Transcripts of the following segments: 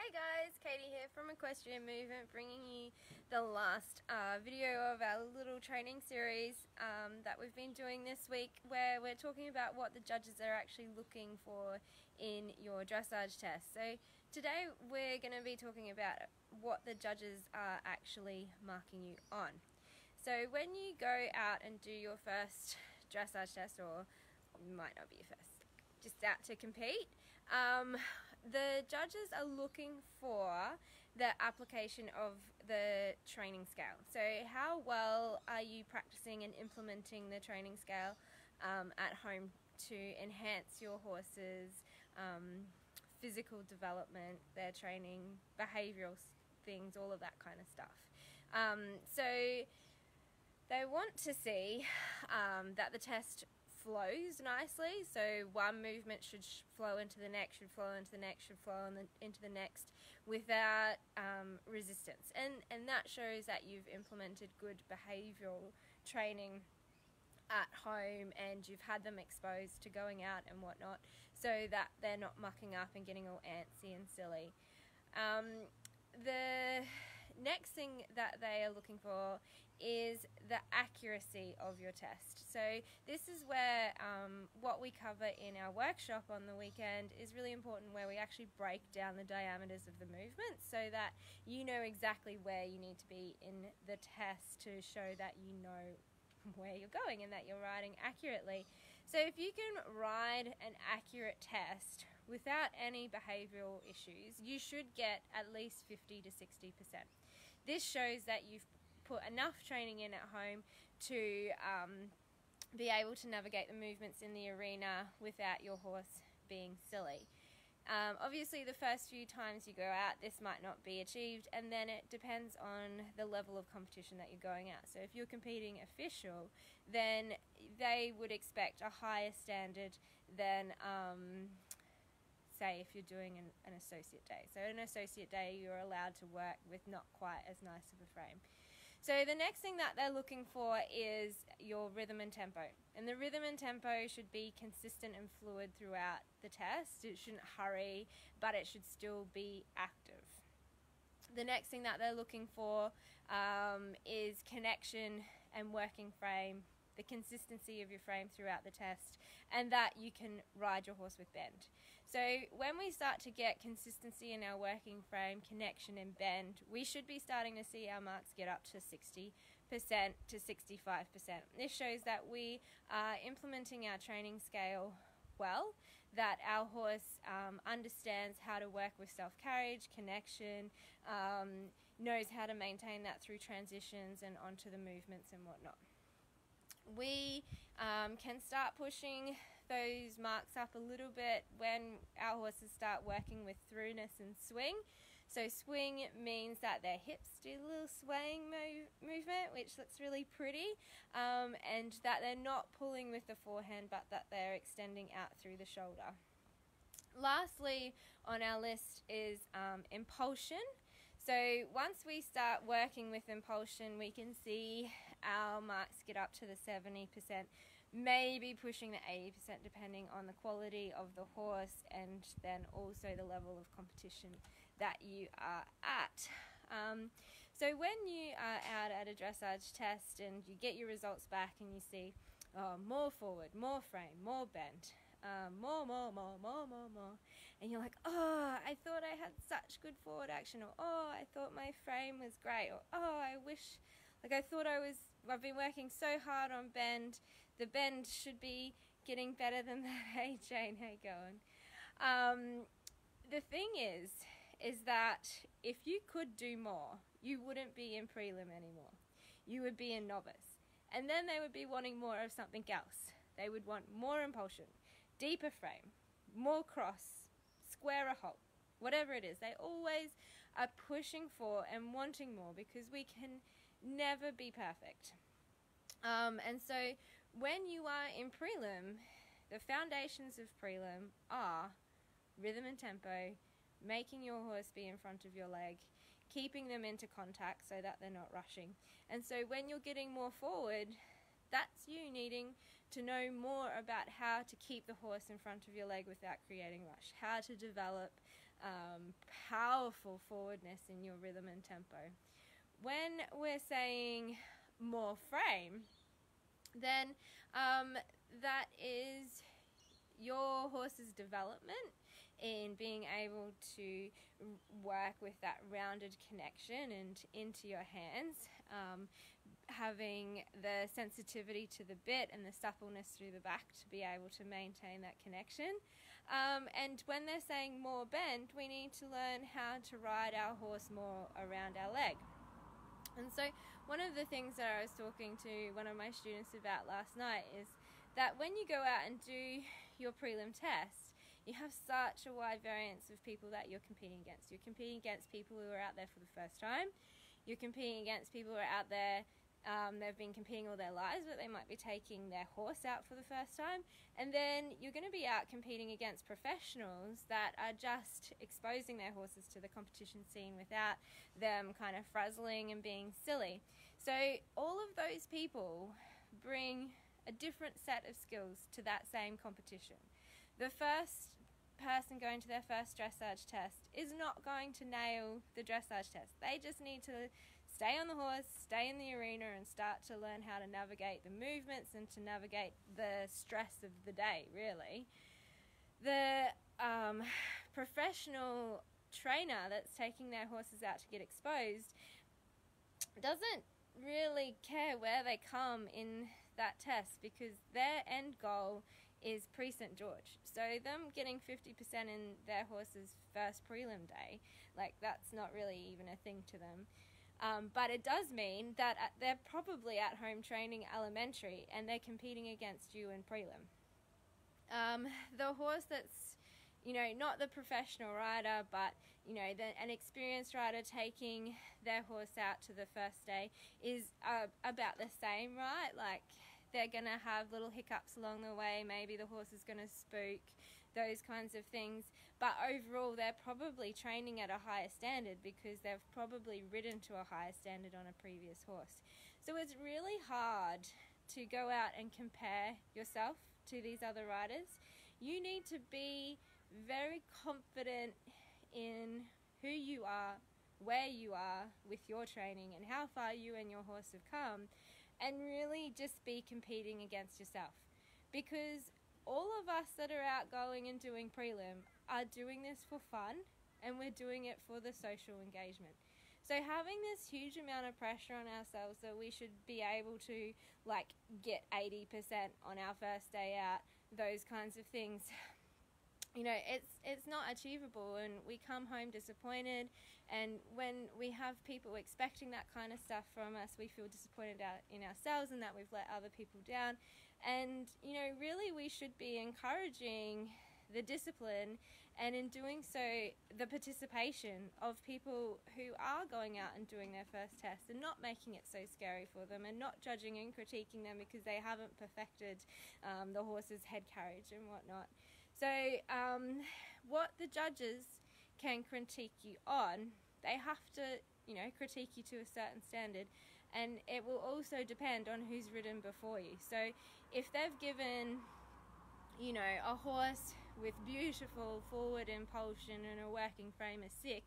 Hey guys, Katie here from Equestrian Movement, bringing you the last video of our little training series that we've been doing this week, where we're talking about what the judges are actually looking for in your dressage test. So today we're going to be talking about what the judges are actually marking you on. So when you go out and do your first dressage test, or it might not be your first, just out to compete, the judges are looking for the application of the training scale. So how well are you practicing and implementing the training scale at home to enhance your horse's physical development, their training, behavioural things, all of that kind of stuff. So they want to see that the test flows nicely, so one movement should flow into the next, should flow into the next, should flow into the next without resistance, and that shows that you've implemented good behavioural training at home and you've had them exposed to going out and whatnot, so that they're not mucking up and getting all antsy and silly. The next thing that they are looking for is the accuracy of your test. So this is where what we cover in our workshop on the weekend is really important, where we actually break down the diameters of the movement so that you know exactly where you need to be in the test to show that you know where you're going and that you're riding accurately. So if you can ride an accurate test without any behavioural issues, you should get at least 50 to 60%. This shows that you've put enough training in at home to be able to navigate the movements in the arena without your horse being silly. Obviously the first few times you go out this might not be achieved, and then it depends on the level of competition that you're going at. So if you're competing official, then they would expect a higher standard than say if you're doing an associate day. So an associate day you're allowed to work with not quite as nice of a frame. So the next thing that they're looking for is your rhythm and tempo. And the rhythm and tempo should be consistent and fluid throughout the test. It shouldn't hurry, but it should still be active. The next thing that they're looking for is connection and working frame, the consistency of your frame throughout the test, and that you can ride your horse with bend. So when we start to get consistency in our working frame, connection and bend, we should be starting to see our marks get up to 60% to 65%. This shows that we are implementing our training scale well, that our horse understands how to work with self-carriage, connection, knows how to maintain that through transitions and onto the movements and whatnot. We can start pushing those marks up a little bit when our horses start working with throughness and swing. So swing means that their hips do a little swaying movement, which looks really pretty, and that they're not pulling with the forehand, but that they're extending out through the shoulder. Lastly on our list is impulsion. So once we start working with impulsion, we can see our marks get up to the 70%, maybe pushing the 80% depending on the quality of the horse and then also the level of competition that you are at. So when you are out at a dressage test and you get your results back and you see more forward, more frame, more bend, more, and you're like, oh, I thought I had such good forward action, or oh, I thought my frame was great, or oh, I wish, like I thought I've been working so hard on bend, the bend should be getting better than that. Hey Jane, how you going? The thing is that if you could do more, you wouldn't be in prelim anymore. You would be in novice, and then they would be wanting more of something else. They would want more impulsion, deeper frame, more cross, squarer halt, whatever it is. They always are pushing for and wanting more, because we can never be perfect. And so when you are in prelim, the foundations of prelim are rhythm and tempo, making your horse be in front of your leg, keeping them into contact so that they're not rushing. And so when you're getting more forward, that's you needing to know more about how to keep the horse in front of your leg without creating rush, how to develop powerful forwardness in your rhythm and tempo. When we're saying more frame, then that is your horse's development in being able to work with that rounded connection and into your hands, having the sensitivity to the bit and the suppleness through the back to be able to maintain that connection. And when they're saying more bend, we need to learn how to ride our horse more around our leg. And so one of the things that I was talking to one of my students about last night is that when you go out and do your prelim test, you have such a wide variance of people that you're competing against. You're competing against people who are out there for the first time. You're competing against people who are out there, they've been competing all their lives, but they might be taking their horse out for the first time. And then you're going to be out competing against professionals that are just exposing their horses to the competition scene without them kind of frazzling and being silly. So all of those people bring a different set of skills to that same competition. The first person going to their first dressage test is not going to nail the dressage test. They just need to stay on the horse, stay in the arena, and start to learn how to navigate the movements and to navigate the stress of the day, really. The professional trainer that's taking their horses out to get exposed doesn't really care where they come in that test, because their end goal is pre-St. George. So them getting 50% in their horse's first prelim day, like, that's not really even a thing to them. But it does mean that they're probably at home training elementary and they're competing against you in prelim. The horse that's, not the professional rider, but, an experienced rider taking their horse out to the first day is about the same, right? Like, they're going to have little hiccups along the way. Maybe the horse is going to spook, those kinds of things. But overall, they're probably training at a higher standard because they've probably ridden to a higher standard on a previous horse. So it's really hard to go out and compare yourself to these other riders. You need to be very confident in who you are, where you are with your training, and how far you and your horse have come, and really just be competing against yourself. Because all of us that are out going and doing prelim are doing this for fun, and we're doing it for the social engagement. So having this huge amount of pressure on ourselves that we should be able to, like, get 80% on our first day out, those kinds of things, it's not achievable, and we come home disappointed. And when we have people expecting that kind of stuff from us, we feel disappointed in ourselves and that we've let other people down. And really we should be encouraging the discipline, and in doing so, the participation of people who are going out and doing their first test, and not making it so scary for them, and not judging and critiquing them because they haven't perfected the horse's head carriage and whatnot. So what the judges can critique you on, they have to, critique you to a certain standard, and it will also depend on who's ridden before you. So if they've given, a horse with beautiful forward impulsion and a working frame of 6,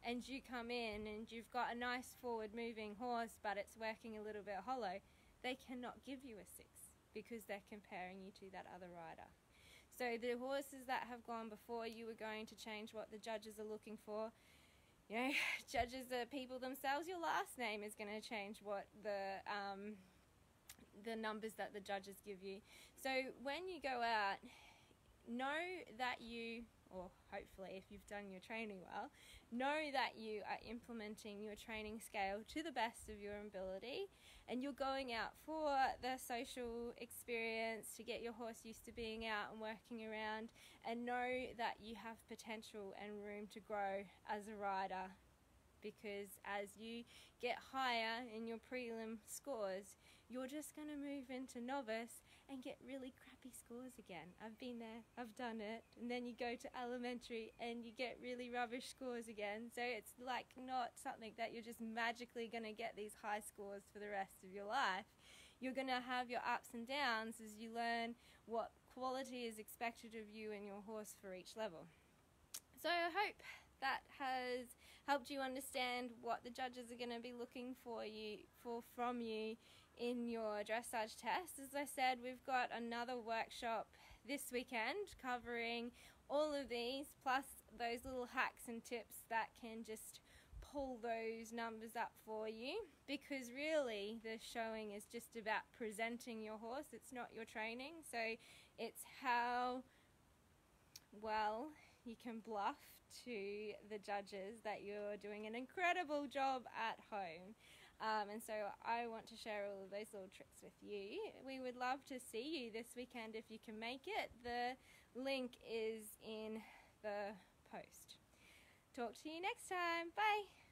and you come in and you've got a nice forward moving horse but it's working a little bit hollow, they cannot give you a 6 because they're comparing you to that other rider. So the horses that have gone before you are going to change what the judges are looking for. Judges are people themselves. Your last name is going to change what the numbers that the judges give you. So when you go out, know that you, or hopefully if you've done your training well, know that you are implementing your training scale to the best of your ability, and you're going out for the social experience to get your horse used to being out and working around, and know that you have potential and room to grow as a rider, because as you get higher in your prelim scores, you're just going to move into novice and get really crappy scores again. I've been there, I've done it. And then you go to elementary and you get really rubbish scores again. So it's like not something that you're just magically going to get these high scores for the rest of your life. You're going to have your ups and downs as you learn what quality is expected of you and your horse for each level. So I hope that has helped you understand what the judges are going to be looking from you in your dressage test. As I said, we've got another workshop this weekend covering all of these, plus those little hacks and tips that can just pull those numbers up for you, because really the showing is just about presenting your horse. It's not your training, so it's how well you can bluff to the judges that you're doing an incredible job at home. And so I want to share all of those little tricks with you. We would love to see you this weekend if you can make it. The link is in the post. Talk to you next time. Bye.